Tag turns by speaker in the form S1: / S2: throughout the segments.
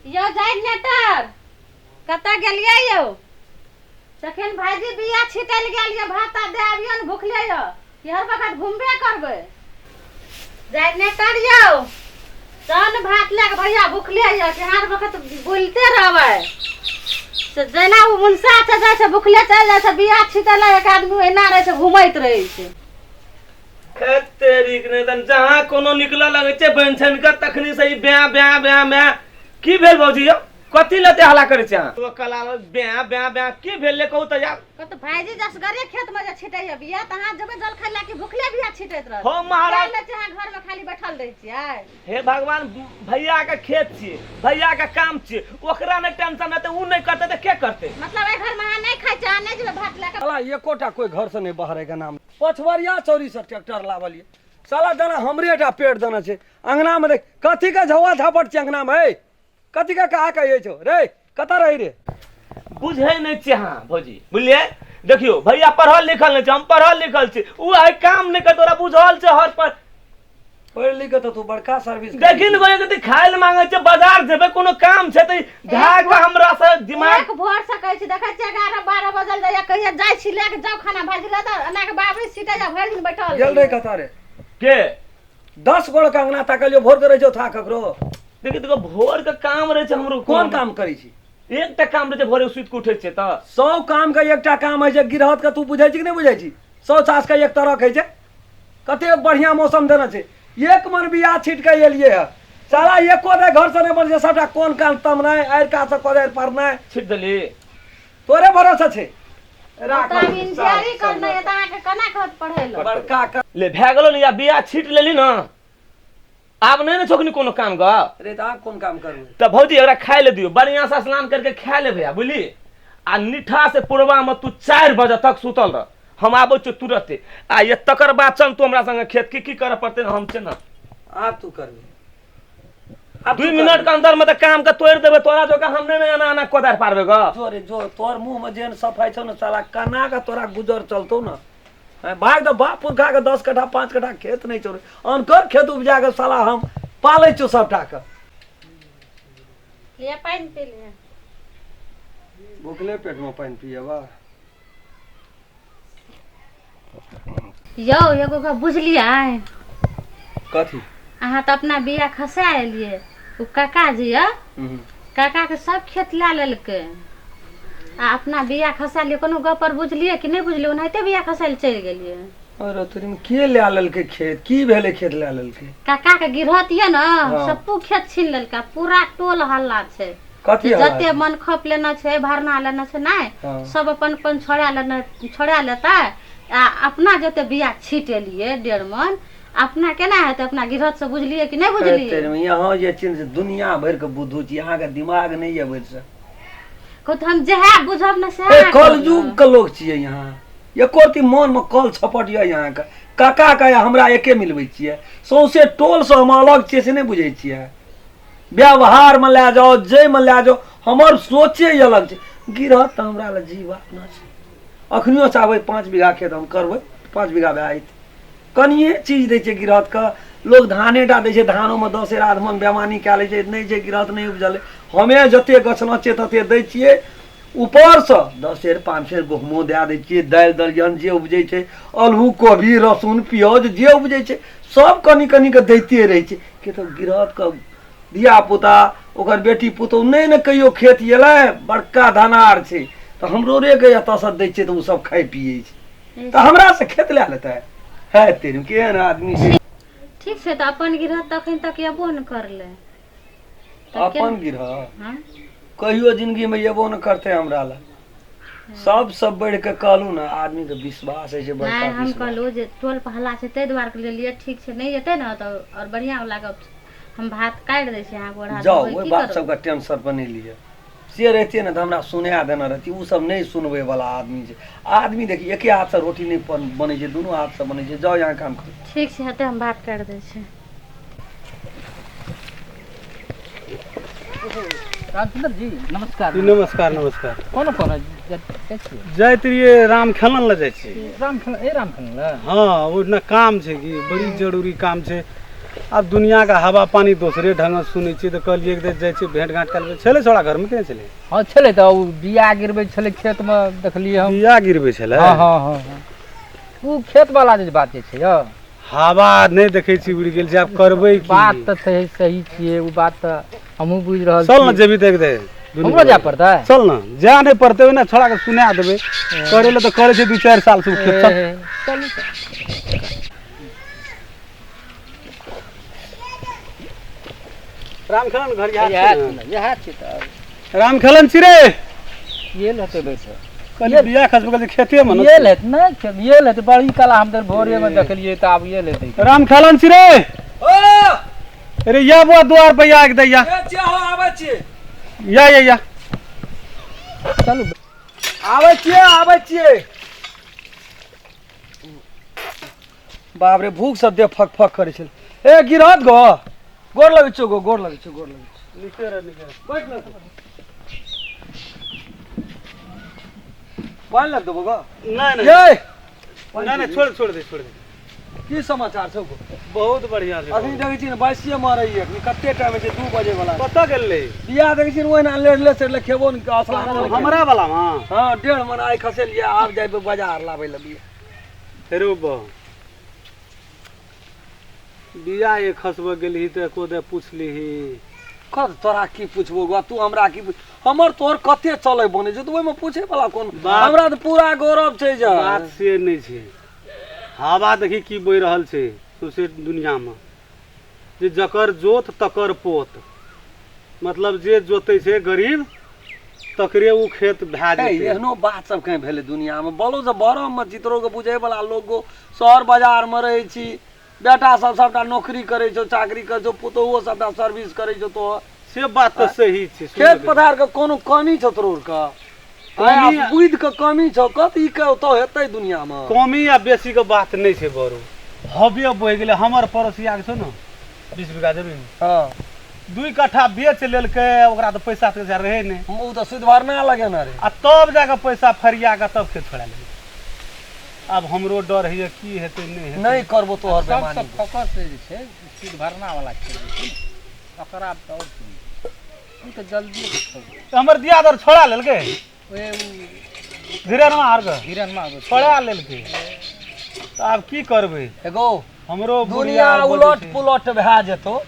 S1: यो जाय नेटर कता गेलियै यो तखन भाईजी बिया छिटल गेल यो भात दे आबियो न भूखले यो हर वक्त घूमबे करबै जाय नेटर यो तन भात लेके भैया भूखले यो कि हर वक्त बोलते रहबै से जेना उ मुंसा छै जैसे भूखले चल जाय छै बिया छिटल एक आदमी एना रहे छै घुमैत रहे छै
S2: तेरी ने तन जहां कोनो निकला लगे छै बंछन का तखनी से ब्या ब्या ब्या ब्या की भेल भौजी यो कथि लते हला करे छै तो कला ब्या ब्या ब्या की भेल ले कहू त यार
S1: कत भाईजी जसगरे खेत में जे छिटैया बिया तहां जबे जल खाइला कि भूखले बिया छिटैत रह
S2: हो महाराज
S1: ले जहां घर में खाली बैठल रह छियै
S2: हे भगवान भैया के खेत छियै भैया के काम छियै ओकरा में टेंशन रहते उ नहीं करते त के करते
S1: मतलब ए घर में नहीं खाइ छै नहीं जेबे भात लेके
S3: साला एकोटा कोई घर से नहीं बहरे के नाम पछवरिया चोरी से ट्रैक्टर लावलिए साला दाना हमरे टा पेड़ देना छै अंगना में देख कथी का झवा झापट छै अंगना में है कथी का कहा कहिए छो रे कता रही रे
S2: बुझै नहीं छै हां भौजी बुझलिए देखियो भैया पढ़ल लिखल नहीं छै हम पढ़ल लिखल छी उ आइ काम नहीं कर तोरा बुझल छै हर पर
S3: पढ़ लिख तो तू बड़का सर्विस
S2: देखिन कोई कथि खाइल मांगे छै बाजार जेबे कोनो काम छै त धा के हमरा से दिमाग
S1: एक भोर से कहै छी देखै छी 11 12 बजल जाय कहिया जाय छी लेके जाओ खाना भाजी ले त एना के बाबरी सीटे जा भरि दिन बैठल
S3: गेल रे कता रे
S2: के
S3: 10 गोड़ का अंगना ताकलियो भोर करे छो था ककरो
S2: देखि देखो भोर के काम रहे छै हमरो
S3: कोन काम करी छी
S2: एकटा काम रहे छै भोरे सुइत के उठै छै त
S3: 100 काम का एकटा काम है जे गिरहत का तू बुझै छी कि नहीं बुझै छी 100 चास का एक तरह कहै छै कते बढ़िया मौसम देना छै एक मन बिया छिट के एलिए है साला एको दे घर से नहीं बन सबटा कोन काम तम नहीं आर का से कोदे पर नहीं
S2: छिट देली
S3: तोरे भरोसा छै
S1: राख इंतजारी करना है त के कना कहत पढ़ैलो
S3: बड़का
S2: ले भए गेलो न या बिया छिट लेली न आब नहीं न छोकनी कोनो काम ग
S3: रे ता कोन काम करू
S2: त भौजी एकरा खाय ले दियो बढ़िया से स्नान करके खा ले भैया बुझली आ निठा से पूर्वा में तू 4 बजे तक सुतल रह हम आबो छ तुरंत आ ये तकर बाद चल तू हमरा संगे खेत की करे पड़ते हम छै न
S3: आप तू करबे
S2: अब 2 मिनट के अंदर में त काम के तोड़ देबे तोरा जो का हम नहीं आना आना कोदार पारबे ग
S3: जो रे जो तोर मुंह में जेन सफाई छौ न साला कना का तोरा गुजर चलतो न भाग तो बाप पुरखा के 10 कट्ठा 5 कट्ठा खेत नहीं छोड़े अनकर खेत उपजा के साला हम पाले छो सबटा के
S1: ले पानी पी ले
S3: भूखले पेट में पानी पिएबा
S1: यो एगो का बुझलियै
S3: कथी
S1: अहाँ त अपना बिया खसा एलिए उ काका जी या काका के सब खेत ला लेलकै आ अपना बिया खसा लिए कोनो गप पर बुझलिए कि नहीं बुझलिए ओनाहिते बिया खसाइल चल गेलिए
S3: अरे तोरी में के ले लेलकै खेत की भेले खेत ले लेलकै
S1: काका के गिरहत ये न सबू खेत छीन लेलकै पूरा टोल हल्ला छै
S3: कथी
S1: जते मन खप लेना छै भरना लेना छै नहीं सब अपन अपन छोड़ा लेता आ अपना जते बिया छीट एलिए 1.5 मन अपना केना हेतै अपना गिरहत से बुझलिए कि नहीं बुझलिए
S3: तेरे में यहां जे चिन से दुनिया भर के बुद्धू छी यहां के दिमाग नहीं है बैठ से
S1: को हम जहा बुझब न से
S3: कलयुग के लोग छियै यहां एकोरती मन में कल छपट ये यहां के काका का हमरा एके मिलबै छियै सौसे टोल से हम अलग छियै से नहीं बुझै छियै व्यवहार में ले जाओ जय में ले जाओ हमर सोचे अलग छै गिरहत हमरा ल जीवन न छै अखनियो चाहबै 5 बीघा खेत हम करबै 5 बीघा भए कनिए चीज दै छै गिरहत का लोग धाने टा दै छै धानो में 10 राधमन बेमानी कए लै छै नहीं छै गिरहत नहीं उपजल हमे जते गछना छै तते दै छियै ऊपर से 10 5 सेर गहुमो दे दै छियै दालि दलियन जे उपजै छै अल्हू कोबी लहसुन प्याज जे उपजै छै सब कनी कनी के दैते रहै छै कि तो गिरहत का धिया पुता ओकर बेटी पुतौ नहीं न कहियो खेत एलै बड़का धनार छै तो हमरो रे के एत से दै छै तो उ सब खाइ पियै छै तो हमरा से खेत ले लेतै है तेरे केहन आदमी छै
S1: ठीक छै त अपन गिरहत तखन तक एबो न करले
S3: अपन गिरह कहियो जिंदगी में एबो न करते हमरा ला सब बढ़ के कहलू ना आदमी के विश्वास है जे बड़का
S1: नहीं हम कहलू जे टोल पहला छै तै द्वार के लिए ठीक छै नहीं जेते न त और बढ़िया लागब हम भात काट दै छी अहाँ गोड़ा
S3: जाओ ओइ बात सब का टेंशन पर नहीं लिए से रहते न त हमरा सुना देना रहती उ सब नहीं सुनबे वाला आदमी छै आदमी देखी एके हाथ से रोटी नहीं बनै छै दोनों हाथ से बनै छै जाओ यहाँ काम करो
S1: ठीक छै हते हम भात काट दै छी
S4: रामचंद्र जी नमस्कार
S5: नमस्कार नमस्कार
S4: कौन कौन
S5: जाइत रहिए राम खेलन ल जाइ छी
S4: राम खेलन ल
S5: हाँ वो ना काम छै कि बड़ी जरूरी काम छै अब दुनिया का हवा पानी दूसरे ढंग से सुनै छी तो कहलिए कि जाइ छी भेंट घाट करबे छले छोड़ा घर में केने छले
S4: हाँ छलै तऽ ओ बिया गिरबै छलै खेत में देखलिए हम
S5: बिया गिरबे छले
S4: हाँ हाँ हाँ हाँ ओ खेत वाला जे बात जे छै यौ
S5: हवा नहीं देखे छी उड़ गेल जे आब करबै की
S4: बात तऽ सही छियै ओ बात तऽ हमहूँ बुझि रहल
S5: चल न
S4: छी
S5: जेबी देख दे
S4: हमरो जाय पड़तै
S5: चल न जा नहीं पड़ते ना छोड़ा के सुना देबे करे ले तो करे छै 2-4 साल से खेत
S4: चलू
S5: रामखलन घर
S4: इएह छै तऽ
S5: रामखलन छी रे
S4: ये लेते बैसे
S5: कहली बिया खसबे के खेते में
S4: ये लेत नहीं ये लेत बड़ी कला हम तो भोरे में देखलिए तऽ आब ये लेते
S5: रामखलन छी रे
S3: ओ
S5: अरे या बुआ द्वार पे या के दैया
S3: जे हो आबै छी
S5: या
S4: चलू
S3: आबै छियै बाप रे भूख सब दे फक फक करे छल ए गिरहत गो गोर लगै छौ गोर लगै छौ
S5: निके
S3: बैठ न पान लग देबो गो
S5: नहीं
S3: ये
S5: नहीं छोड़ दे
S3: की समाचार छौ गो
S5: बहुत बढ़िया छै
S3: अखनी देखै छी ने बाइसिए मारै है अखनी कते टाइम छै 2 बजे वाला
S5: पता गेल ले
S3: बिया देखै छी ओहिना लेडले से खेबो न असला
S5: हमरा वाला में
S3: हां 1.5 मन आइ खसेलिए आब जाइबे बाजार लाबै ल बिया
S5: रो बा बिया ये खसबे गेलही त कोदे पूछलीही
S3: कर तोरा की पूछबो गो तू हमरा की हमर तोर कते चलै बने छै तू ओइमे पूछे वाला कोन हमरा त पूरा गौरव छै जे
S5: बात से नहीं छै हवा देखी की बहि रहल छै सोसे दुनिया में जे जकर जोत तकर पोत मतलब जे जोतै छै गरीब तकरे उ खेत भए जेतै
S3: एहनो बात सब कहीं भेले दुनिया में बोलो से बरम में चित्रो के बुझे वाला लोग शहर बाजार में रहै छी बेटा सब सबटा नौकरी करे छो चाकरी करे छो पुतोहो सबटा सर्विस करे छो तो
S5: से बात तो सही छै
S3: खेत पथार के कोनो कमी छो तोर का कमी बुध के कमी छो कथी के तो हेतै दुनिया में
S5: कमी या बेसी के बात नहीं छै बरो हबे बहि गेलै हमर पड़ोसिया के छौ न 20 बीघा जमीन
S3: हां
S5: 2 कट्ठा बेच लेलकै ओकरा त पैसा तैसा रहे नै
S3: उ त सुध भरना लगे न रे
S5: आ तब जाके पैसा फरिया के तब खेत छोड़ा लेबै अब हमरो डर है की हेतै नहीं
S3: करबो तोहर बेमानी
S4: सब फोकस से जे छै सीध भरना वाला छै ओकरा त और ई त जल्दी
S5: हमर दियादर छोड़ा लेलकै
S4: ओए
S5: धीरेनमा हारके
S4: हिरन में
S5: छोड़ा लेलकै त आब की करबै
S3: एगो
S5: हमरो
S3: दुनिया उलट पुलट भए जेतो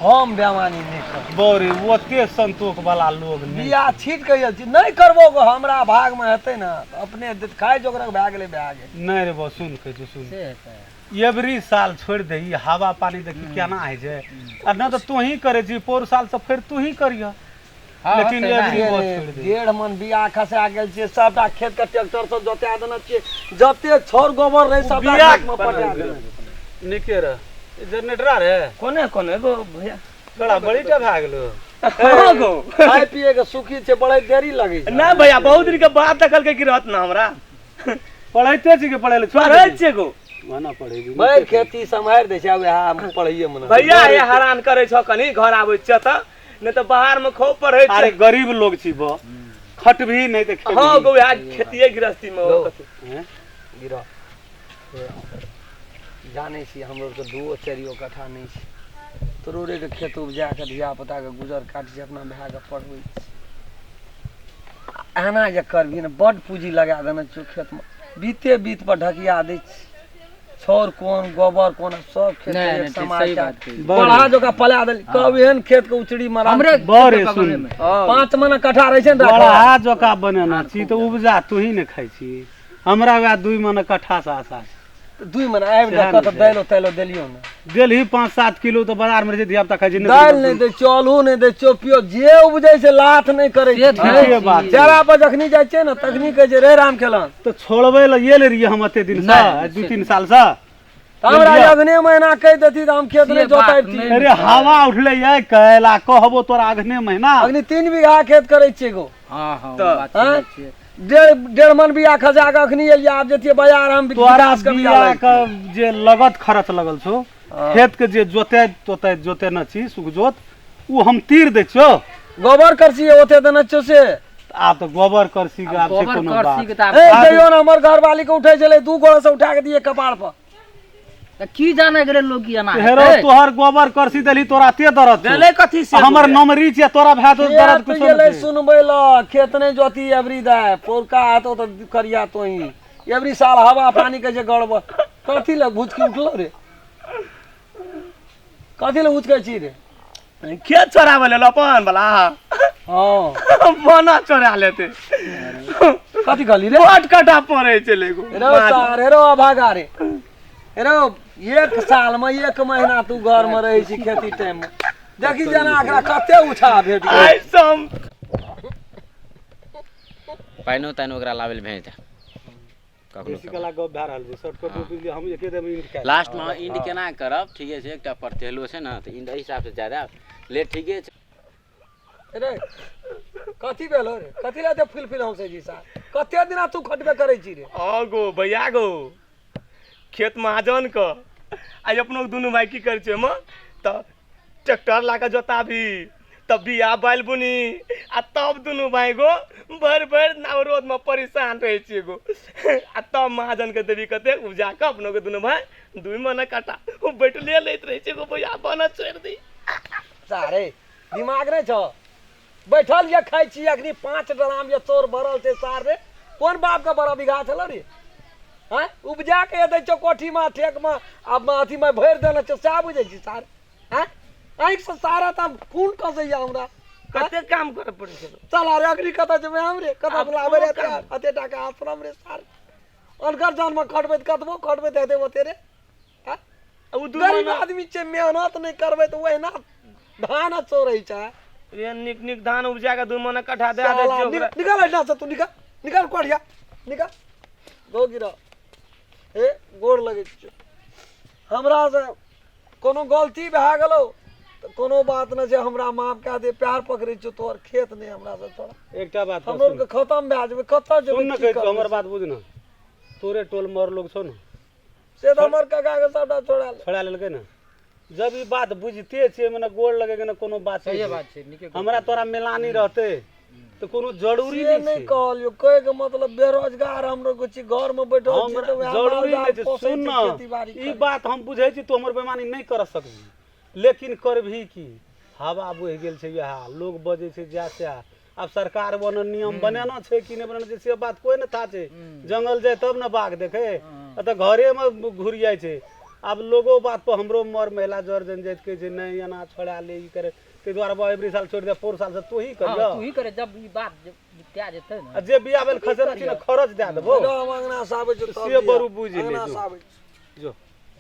S3: हम बेमानी नहीं कर
S5: बोरे ओते संतोष वाला लोग नहीं
S3: बिया छीट के नहीं करबो गो हमरा भाग में हेतै ना अपने खाय जोगरा भए गेलै
S5: नहीं रे बस सुन के सुन
S4: से हेतै
S5: एवरी साल छोड़ दे ई हवा पानी देखी केना है जे आ न त तू ही करे छी पोर साल से फिर तू ही करिया लेकिन एवरी बस छोड़ दे
S3: 1.5 मन बिया खसा गेल छै सबटा खेत के ट्रैक्टर से जोता देना छै जते छोर गोबर रहे सबटा खेत में पटा देना
S5: निके रे जनरेटर रे
S3: कोने गो भैया
S5: बड़ा बड़ी टा भए गेलो
S3: हां गो खाय पिए के सुखी छै बड़े देरी लगे छै
S2: ना भैया बहुत दिन के बाद देखल के गिरत ना हमरा
S5: पढ़ैते छी के पढ़ै ले
S2: पढ़ै छै गो
S5: वना पढ़ेबी
S3: भाई खेती संभार दे छै वएह पढ़िए मन
S2: भैया ये हैरान करे छ कनी घर आबै छ त नहीं तो बाहर में खूब पढ़े छ
S5: अरे गरीब लोग छी बो खट भी नहीं त खेती
S2: हां गो यार खेतीये गृहस्थी में हो
S5: हैं
S3: गिरा जाने छी हमरो के 2-4 कट्ठा नहीं छै तोरे के खेत उपजा के धिया पुता के गुजर काट छै अपना भाय के पढ़बै एना जे करबी ने बड पूंजी लगा देना छै खेत में बीत पर ढकिया दै छै छोर कोन गोबर कोन सब खेत के समाचार बड़ा जोका पला देल कब एहन खेत के उचड़ी मारा
S4: हमरे
S5: बड़े सुन
S3: 5 मन कट्ठा रहे छै ने
S5: बड़ा जोका बनेना छी तो उपजा तू ही ने खाइ छी हमरा वा 2 मन कट्ठा से आशा
S3: 2 मन आबि जा कत दाइलो तैलो देलियो ना
S5: देलही 5-7 किलो तो बाजार में जे धिया पुता खाइ छै
S3: दाल नहीं दे चाउलो नहीं दे चोपियो जे उपजै छै लाथ नहीं करे
S5: ठीके बात
S3: जरा पर जखनी जाय छै ना तखनी कहे छै रे राम खेलन
S5: तो छोड़बै ल ये ले रहिए हम एते दिन से 2-3 साल से
S3: हमरा अगने महीना कह देती त हम खेत नहीं जोताइबती
S5: अरे हवा उठले ये कहला कहबो तोरा अगने महीना
S3: अगनी 3 बीघा खेत करे छिए गो
S4: हां हां बात छै
S3: 1.5 मन बिया खसा के अखनी एलिया आब जतिए बाजार हम
S5: तोरा बिया के जे लगत खर्च लगल छौ खेत के जे जोते न छी सुख जोत उ हम तीर दे छो
S3: गोबर करसी ओते देना छो से
S5: आब तो गोबर करसी के आब से कोनो बात
S3: ए जइयो न हमर घर वाली के उठै छले 2 गोड़ से उठा के दिए कपाड़ पर
S4: त की जाने करे लोग की अना
S5: हेरो तोहर गोबर करसी देली तोरा ते दरद छौ।
S2: देले कथी से
S5: हमर नमरी छै तोरा भए तो दरद कुछ
S3: गेलै सुनबै ल खेत नहीं जोती एवरी दा पोरका हाथो तो करिया तोही एवरी साल हवा पानी के जे गड़बड़ कथी ले भुचकी उठलो रे कथी ले उचकै छी रे
S2: खेत चोरावे ले अपन बला
S3: हां
S2: बना चोरा लेते
S3: कथी कहली रे
S2: कोट कटा पड़े छै लेगो
S3: हेरो सार हेरो भागा रे हेरो एक साल में एक महीना तू घर में रही छी खेती टाइम में देखी जना एकरा कते उठा भेट गेल
S2: आई सम
S6: पाइनो ताइनो ओकरा लावेल भेज दे कखनो
S5: बेसी कला गप भए रहल छै शॉर्टकट रूट हम एके दिन में इंड के
S6: लास्ट में इंड केना करब ठीके छै एकटा परतेलो छै ना त इंड एहि हिसाब से ज्यादा ले ठीके छै
S3: रे कथी भेल हो रे कथी ला ते फिल हम से जी साहब कते दिना तू खटबे करै छी रे
S2: गो भैया गो खेत महाजन क आई अपनो दुनू भाई की कर छै म त ट्रैक्टर ला के जोताबी तब बिया बैल बुनी आ तब दुनू भाई गो भर भर नवरोध में परेशान रहे छी गो आ तब महाजन के देवी कते उपजा के अपनो के दुनू भाई 2 महीना काटा ओ बैठले लेत रहे छी गो भैया बना छोड़ दी
S3: सारे दिमाग नहीं छो बैठल ये खाई छी अखनी 5 ड्राम ये चोर भरल छै सार रे कोन बाप का बड़ा बिघा छलो रे हैं उपजा के दे छो कोठी में ठेक में अब अथी में भर देना छ सा बुझै छी सार हैं आंख से सारा तम खून कसैया हमरा
S2: कते काम करे पड़े छै
S3: चल अरे अखनी कता जेबै हमरे कता लाबे रे अते टाका आश्रम रे सार अनकर जान में खटबै कतबो खटबै दे देबो तेरे हैं
S2: उ
S3: गरीब आदमी छै मेहनत नहीं करबै तो ओहिना धान चोरै छै
S2: ये निक निक धान उपजा के 2 महीना कटा दे दे छी ओकरा
S3: निकाल ना से तू निकाल निकाल कोढ़िया निकाल गो गिरा ए गोड़ लगे छै हमरा से कोनो गलती भए गेलो तो कोनो बात न छै हमरा माफ कए दे प्यार पकड़ै छ तोर खेत नहीं हमरा से छोड़ा
S5: एकटा बात
S3: हमरो के खत्म भए जेबै कतऽ जेबै
S5: सुन न कहै हमर बात बुझ न तोरे टोल मर लोग छौ न
S3: से तो हमर काका के सबटा
S5: छोड़ा लेलकै न जब ई बात बुझते छे मने गोड़ लगे के न कोनो बात
S4: सही बात छै निके
S5: हमरा तोरा मिलानी रहते तो कोनो जरूरी
S3: से
S5: नहीं
S3: नहीं
S5: छै
S3: कहलियो कहे के मतलब बेरोजगार हमरो को छी घर में बैठल छी तो वएह
S5: जरूरी
S3: माल
S5: नहीं
S3: जाल
S5: छै
S3: पोसै
S5: सुन
S3: छी, खेती-बाड़ी
S5: न ई
S3: करै।
S5: बात हम बुझै छी तू हमर बेईमानी नहीं कर सकबी लेकिन करभी की हवा बहि गेल छै यहा लोग बजे छै जा से अब सरकार बन नियम बनेना छै कि नहीं बनेना छै से बात कोई न था छै जंगल जाए तब न बाघ देखे त घरे में घुरियाई छै अब लोगो बात पर हमरो मर महिला जर जनजाति के जे नहीं एना छोड़ा ले ई करे ते द्वारा बा एवरी साल छोड़ दे 4 साल से तू ही करियो
S4: तू ही करे जब ई बात त्या जेतै
S5: आ जे बिया भेल खसर छी न खरच दे देबो
S3: राम अंगना साबे छै तब
S5: से
S3: बिया।
S5: बरू बुझ ले
S3: अंगना
S5: जो।
S3: साबे छै।
S5: जो